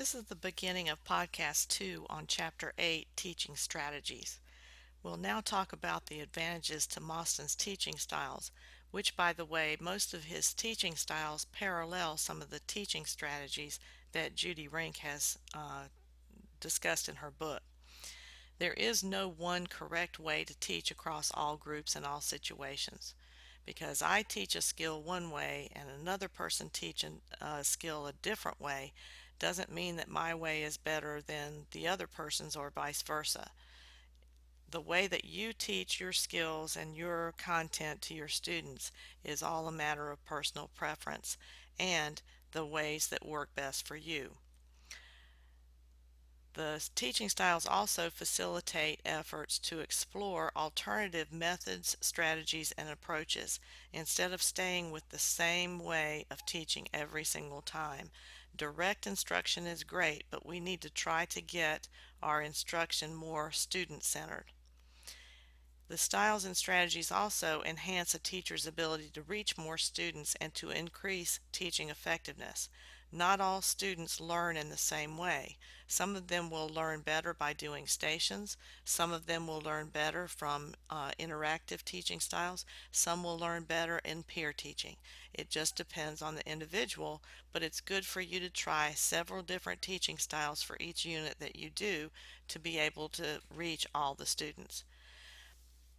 This is the beginning of Podcast 2 on Chapter 8, Teaching Strategies. We'll now talk about the advantages to Mostyn's teaching styles, which, by the way, most of his teaching styles parallel some of the teaching strategies that Judy Rink has discussed in her book. There is no one correct way to teach across all groups and all situations. Because I teach a skill one way and another person teaches a skill a different way doesn't mean that my way is better than the other person's or vice versa. The way that you teach your skills and your content to your students is all a matter of personal preference and the ways that work best for you. The teaching styles also facilitate efforts to explore alternative methods, strategies, and approaches instead of staying with the same way of teaching every single time. Direct instruction is great, but we need to try to get our instruction more student-centered. The styles and strategies also enhance a teacher's ability to reach more students and to increase teaching effectiveness. Not all students learn in the same way. Some of them will learn better by doing stations. Some of them will learn better from interactive teaching styles. Some will learn better in peer teaching. It just depends on the individual, but it's good for you to try several different teaching styles for each unit that you do to be able to reach all the students.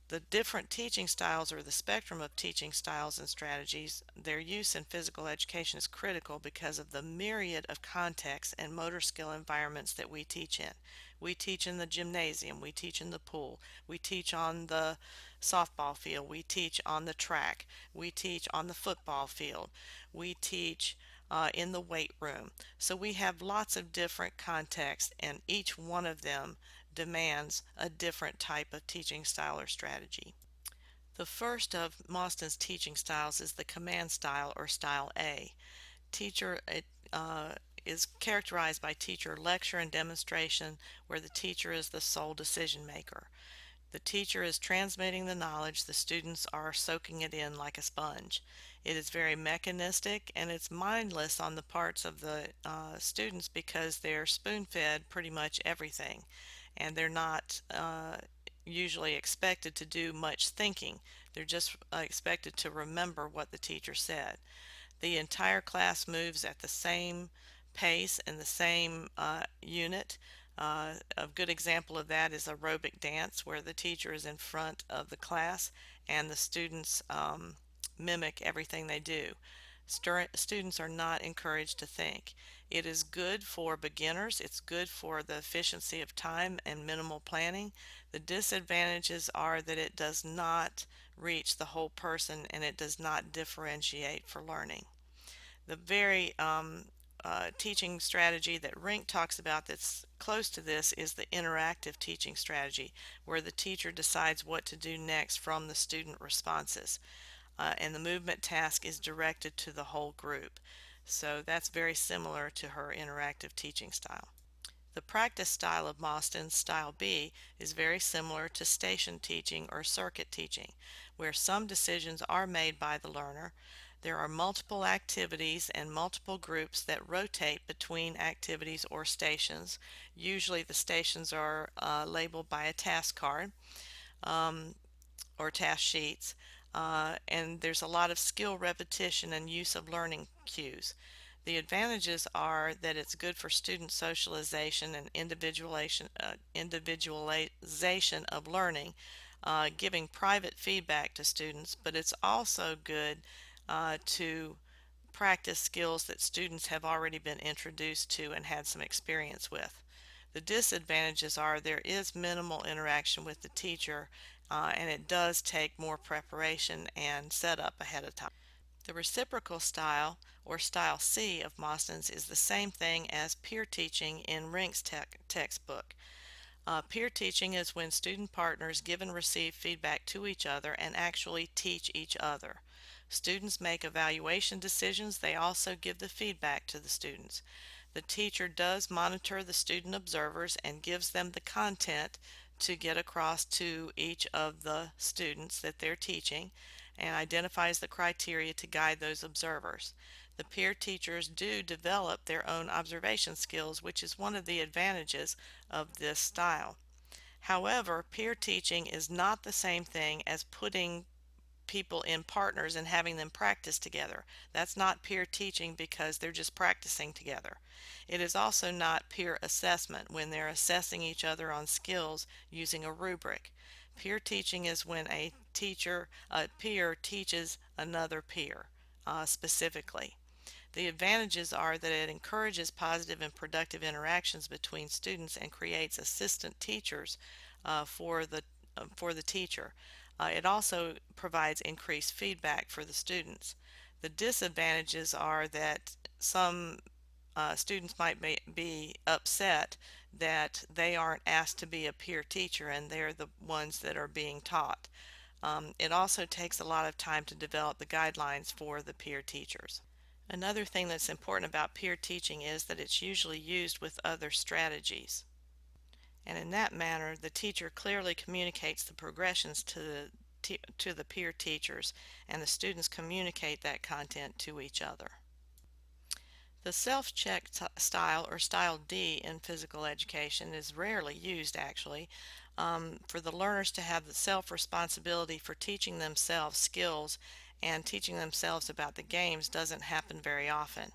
The different teaching styles, or the spectrum of teaching styles and strategies, their use in physical education is critical because of the myriad of contexts and motor skill environments that we teach in. We teach in the gymnasium, we teach in the pool, we teach on the softball field, we teach on the track, we teach on the football field, we teach in the weight room. So we have lots of different contexts, and each one of them demands a different type of teaching style or strategy. The first of Mostyn's teaching styles is the command style, or Style A. Teacher is characterized by teacher lecture and demonstration, where the teacher is the sole decision maker. The teacher is transmitting the knowledge, the students are soaking it in like a sponge. It is very mechanistic and it's mindless on the parts of the students because they're spoon-fed pretty much everything, and they're not usually expected to do much thinking. They're just expected to remember what the teacher said. The entire class moves at the same pace and the same unit. A good example of that is aerobic dance, where the teacher is in front of the class and the students mimic everything they do. Students are not encouraged to think. It is good for beginners. It's good for the efficiency of time and minimal planning. The disadvantages are that it does not reach the whole person and it does not differentiate for learning. The very teaching strategy that Rink talks about that's close to this is the interactive teaching strategy, where the teacher decides what to do next from the student responses. And the movement task is directed to the whole group. So that's very similar to her interactive teaching style. The practice style of Mostyn's Style B is very similar to station teaching or circuit teaching, where some decisions are made by the learner. There are multiple activities and multiple groups that rotate between activities or stations. Usually the stations are labeled by a task card or task sheets, and there's a lot of skill repetition and use of learning cues. The advantages are that it's good for student socialization and individualization of learning, giving private feedback to students, but it's also good to practice skills that students have already been introduced to and had some experience with. The disadvantages are there is minimal interaction with the teacher, and it does take more preparation and setup ahead of time. The reciprocal style, or Style C, of Mostyn's is the same thing as peer teaching in Rink's textbook. Peer teaching is when student partners give and receive feedback to each other and actually teach each other. Students make evaluation decisions. They also give the feedback to the students. The teacher does monitor the student observers and gives them the content to get across to each of the students that they're teaching, and identifies the criteria to guide those observers. The peer teachers do develop their own observation skills, which is one of the advantages of this style. However, peer teaching is not the same thing as putting people in partners and having them practice together. That's not peer teaching because they're just practicing together. It is also not peer assessment when they're assessing each other on skills using a rubric. Peer teaching is when a peer teaches another peer specifically. The advantages are that it encourages positive and productive interactions between students and creates assistant teachers uh, for the for the teacher. It also provides increased feedback for the students. The disadvantages are that some students might be upset that they aren't asked to be a peer teacher and they're the ones that are being taught. It also takes a lot of time to develop the guidelines for the peer teachers. Another thing that's important about peer teaching is that it's usually used with other strategies. And in that manner, the teacher clearly communicates the progressions to the peer teachers, and the students communicate that content to each other. The self-check style, or style D, in physical education is rarely used actually. For the learners to have the self-responsibility for teaching themselves skills and teaching themselves about the games doesn't happen very often.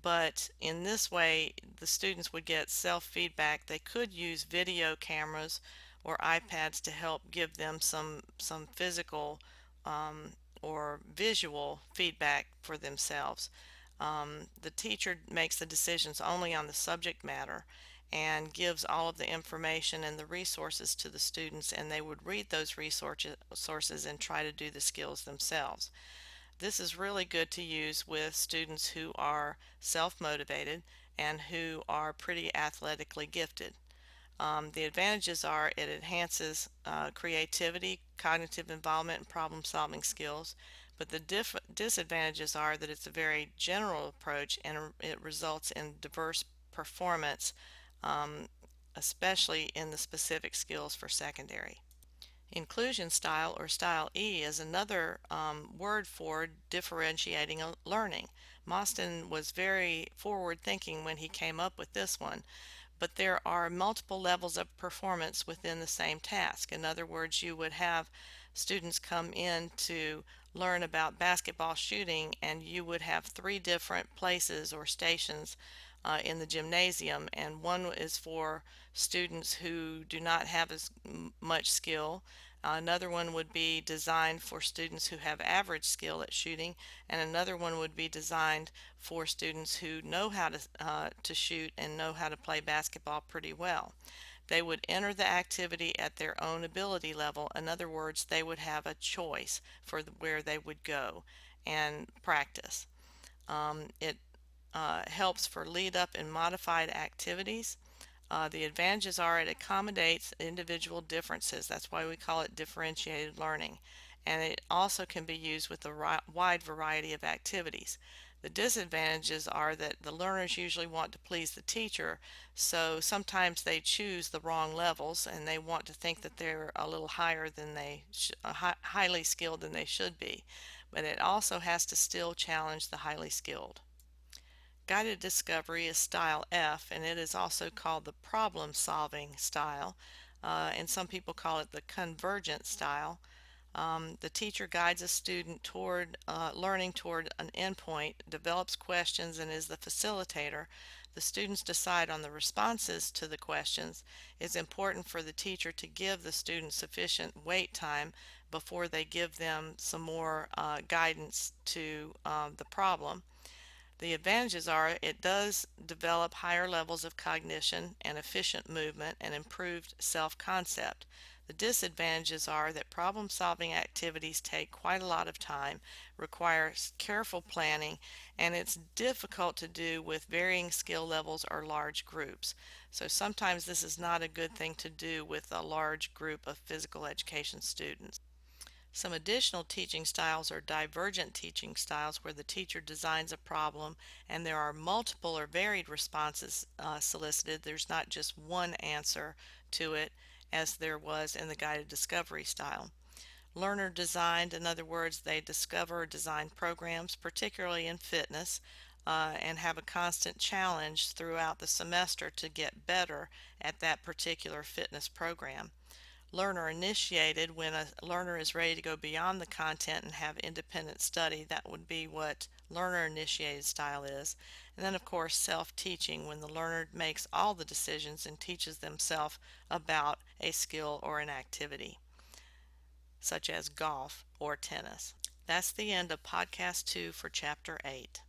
But in this way, the students would get self-feedback. They could use video cameras or iPads to help give them some physical or visual feedback for themselves. The teacher makes the decisions only on the subject matter and gives all of the information and the resources to the students, and they would read those resources and try to do the skills themselves. This is really good to use with students who are self-motivated and who are pretty athletically gifted. The advantages are it enhances creativity, cognitive involvement, and problem-solving skills, but the disadvantages are that it's a very general approach and it results in diverse performance, um, especially in the specific skills for secondary. Inclusion style, or style E, is another word for differentiating learning. Mostyn was very forward thinking when he came up with this one, but there are multiple levels of performance within the same task. In other words, you would have students come in to learn about basketball shooting, and you would have three different places or stations in the gymnasium, and one is for students who do not have as much skill. Another one would be designed for students who have average skill at shooting, and another one would be designed for students who know how to shoot and know how to play basketball pretty well. They would enter the activity at their own ability level. In other words, they would have a choice for where they would go and practice. It helps for lead up and modified activities. The advantages are it accommodates individual differences. That's why we call it differentiated learning. And it also can be used with a wide variety of activities. The disadvantages are that the learners usually want to please the teacher, so sometimes they choose the wrong levels and they want to think that they're a little higher than highly skilled than they should be. But it also has to still challenge the highly skilled. Guided discovery is style F, and it is also called the problem-solving style, and some people call it the convergent style. The teacher guides a student toward learning toward an endpoint, develops questions, and is the facilitator. The students decide on the responses to the questions. It's important for the teacher to give the student sufficient wait time before they give them some more guidance to the problem. The advantages are it does develop higher levels of cognition and efficient movement and improved self-concept. The disadvantages are that problem-solving activities take quite a lot of time, require careful planning, and it's difficult to do with varying skill levels or large groups. So sometimes this is not a good thing to do with a large group of physical education students. Some additional teaching styles are divergent teaching styles where the teacher designs a problem and there are multiple or varied responses solicited. There's not just one answer to it as there was in the guided discovery style. Learner designed, in other words, they discover or design programs, particularly in fitness, and have a constant challenge throughout the semester to get better at that particular fitness program. Learner initiated, when a learner is ready to go beyond the content and have independent study. That would be what learner initiated style is. And then, of course, self-teaching, when the learner makes all the decisions and teaches themselves about a skill or an activity, such as golf or tennis. That's the end of podcast 2 for chapter 8.